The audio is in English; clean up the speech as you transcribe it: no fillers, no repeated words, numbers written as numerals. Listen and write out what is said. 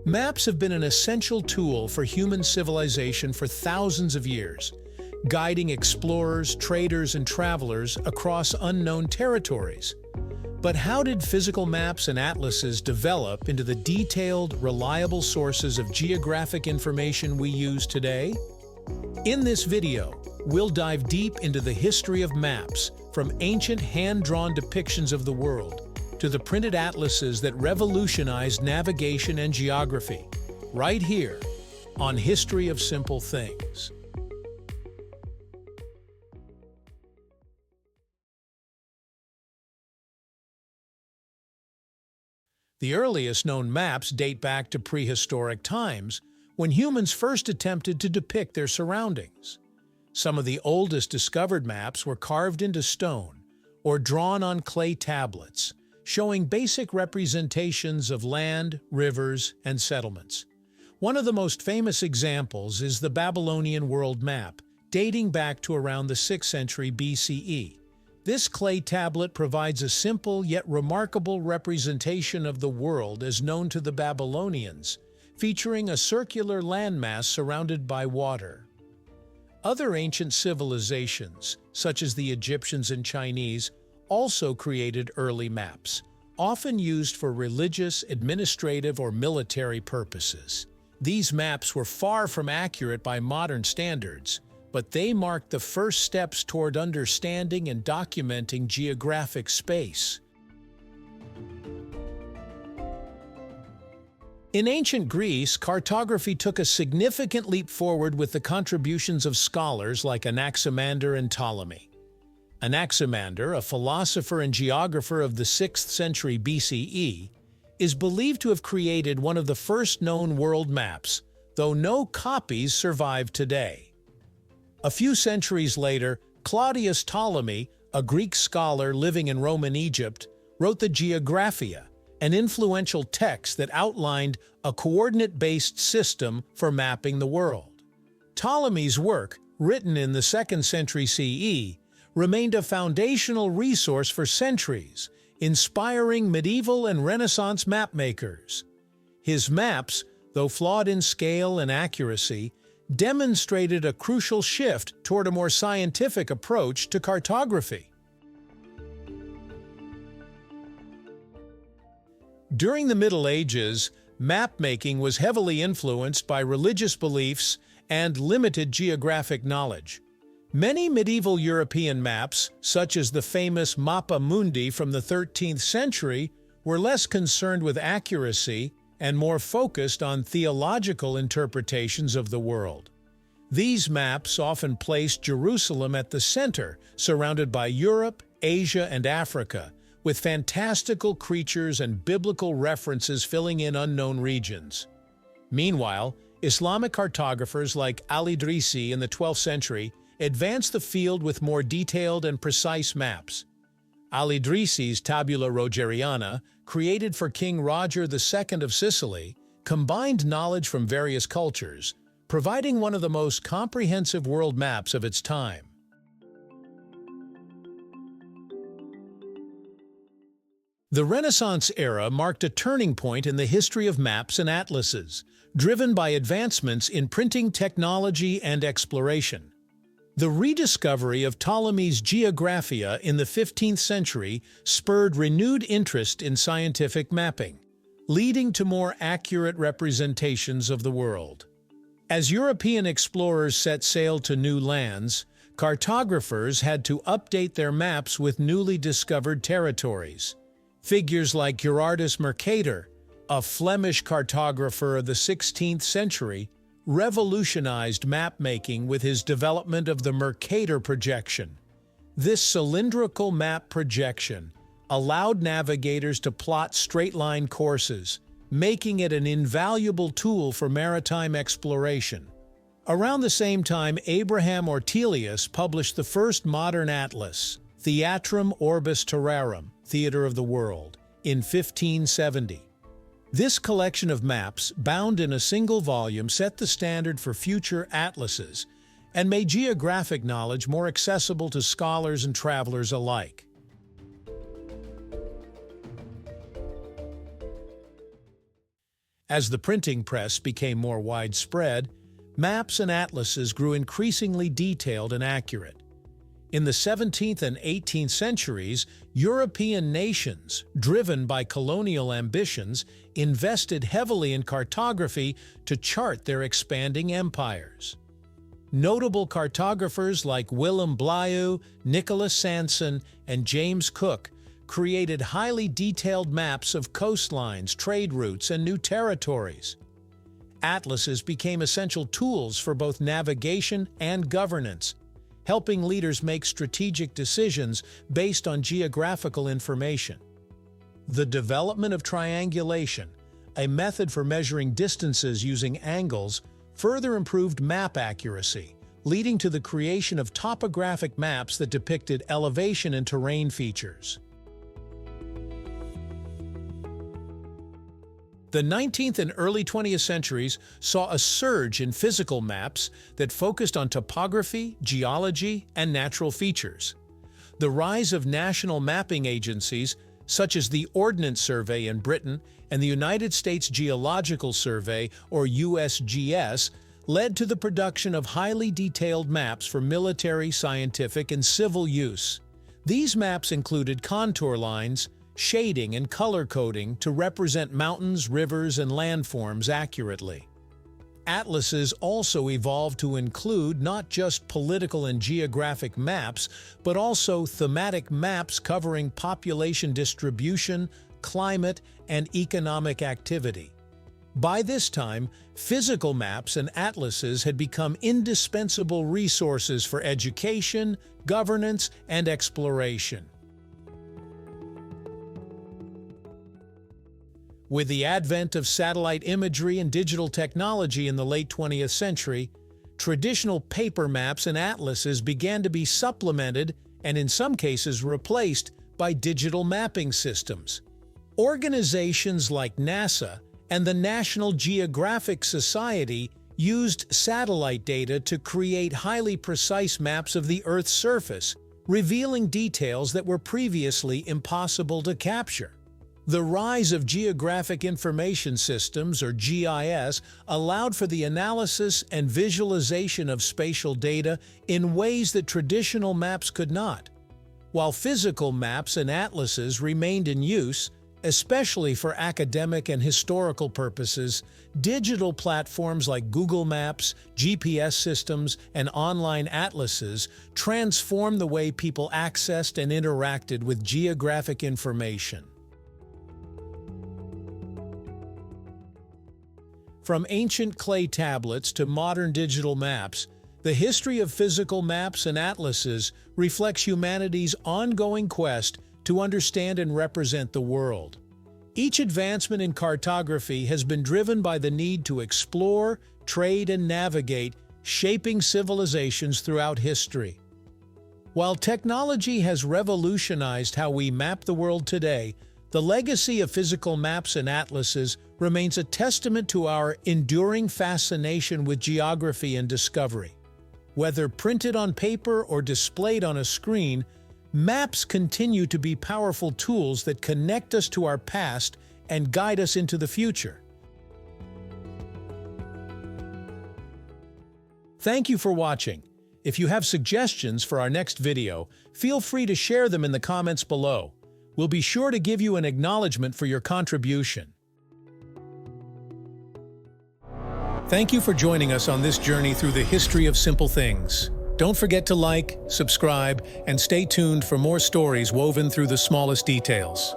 Maps have been an essential tool for human civilization for thousands of years, guiding explorers, traders, and travelers across unknown territories. But how did physical maps and atlases develop into the detailed, reliable sources of geographic information we use today? In this video, we'll dive deep into the history of maps, from ancient hand-drawn depictions of the world to the printed atlases that revolutionized navigation and geography, right here on History of Simple Things. The earliest known maps date back to prehistoric times, when humans first attempted to depict their surroundings. Some of the oldest discovered maps were carved into stone or drawn on clay tablets, showing basic representations of land, rivers, and settlements. One of the most famous examples is the Babylonian world map, dating back to around the 6th century BCE. This clay tablet provides a simple yet remarkable representation of the world as known to the Babylonians, featuring a circular landmass surrounded by water. Other ancient civilizations, such as the Egyptians and Chinese, also created early maps, often used for religious, administrative, or military purposes. These maps were far from accurate by modern standards, but they marked the first steps toward understanding and documenting geographic space. In ancient Greece, cartography took a significant leap forward with the contributions of scholars like Anaximander and Ptolemy. Anaximander, a philosopher and geographer of the 6th century BCE, is believed to have created one of the first known world maps, though no copies survive today. A few centuries later, Claudius Ptolemy, a Greek scholar living in Roman Egypt, wrote the Geographia, an influential text that outlined a coordinate-based system for mapping the world. Ptolemy's work, written in the 2nd century CE, remained a foundational resource for centuries, inspiring medieval and Renaissance mapmakers. His maps, though flawed in scale and accuracy, demonstrated a crucial shift toward a more scientific approach to cartography. During the Middle Ages, map-making was heavily influenced by religious beliefs and limited geographic knowledge. Many medieval European maps, such as the famous Mappa Mundi from the 13th century, were less concerned with accuracy and more focused on theological interpretations of the world. These maps often placed Jerusalem at the center, surrounded by Europe, Asia, and Africa, with fantastical creatures and biblical references filling in unknown regions. Meanwhile, Islamic cartographers like al-Idrisi in the 12th century advanced the field with more detailed and precise maps. Al-Idrisi's Tabula Rogeriana, created for King Roger II of Sicily, combined knowledge from various cultures, providing one of the most comprehensive world maps of its time. The Renaissance era marked a turning point in the history of maps and atlases, driven by advancements in printing technology and exploration. The rediscovery of Ptolemy's Geographia in the 15th century spurred renewed interest in scientific mapping, leading to more accurate representations of the world. As European explorers set sail to new lands, cartographers had to update their maps with newly discovered territories. Figures like Gerardus Mercator, a Flemish cartographer of the 16th century, revolutionized map-making with his development of the Mercator projection. This cylindrical map projection allowed navigators to plot straight-line courses, making it an invaluable tool for maritime exploration. Around the same time, Abraham Ortelius published the first modern atlas, Theatrum Orbis Terrarum, Theater of the World, in 1570. This collection of maps, bound in a single volume, set the standard for future atlases and made geographic knowledge more accessible to scholars and travelers alike. As the printing press became more widespread, maps and atlases grew increasingly detailed and accurate. In the 17th and 18th centuries, European nations, driven by colonial ambitions, invested heavily in cartography to chart their expanding empires. Notable cartographers like Willem Bluyl, Nicholas Sanson, and James Cook created highly detailed maps of coastlines, trade routes, and new territories. Atlases became essential tools for both navigation and governance, helping leaders make strategic decisions based on geographical information. The development of triangulation, a method for measuring distances using angles, further improved map accuracy, leading to the creation of topographic maps that depicted elevation and terrain features. The 19th and early 20th centuries saw a surge in physical maps that focused on topography, geology, and natural features. The rise of national mapping agencies, such as the Ordnance Survey in Britain and the United States Geological Survey, or USGS, led to the production of highly detailed maps for military, scientific, and civil use. These maps included contour lines, shading, and color coding to represent mountains, rivers, and landforms accurately. Atlases also evolved to include not just political and geographic maps, but also thematic maps covering population distribution, climate, and economic activity. By this time, physical maps and atlases had become indispensable resources for education, governance, and exploration. With the advent of satellite imagery and digital technology in the late 20th century, traditional paper maps and atlases began to be supplemented and in some cases replaced by digital mapping systems. Organizations like NASA and the National Geographic Society used satellite data to create highly precise maps of the Earth's surface, revealing details that were previously impossible to capture. The rise of Geographic Information Systems, or GIS, allowed for the analysis and visualization of spatial data in ways that traditional maps could not. While physical maps and atlases remained in use, especially for academic and historical purposes, digital platforms like Google Maps, GPS systems, and online atlases transformed the way people accessed and interacted with geographic information. From ancient clay tablets to modern digital maps, the history of physical maps and atlases reflects humanity's ongoing quest to understand and represent the world. Each advancement in cartography has been driven by the need to explore, trade, and navigate, shaping civilizations throughout history. While technology has revolutionized how we map the world today, the legacy of physical maps and atlases remains a testament to our enduring fascination with geography and discovery. Whether printed on paper or displayed on a screen, maps continue to be powerful tools that connect us to our past and guide us into the future. Thank you for watching. If you have suggestions for our next video, feel free to share them in the comments below. We'll be sure to give you an acknowledgement for your contribution. Thank you for joining us on this journey through the history of simple things. Don't forget to like, subscribe, and stay tuned for more stories woven through the smallest details.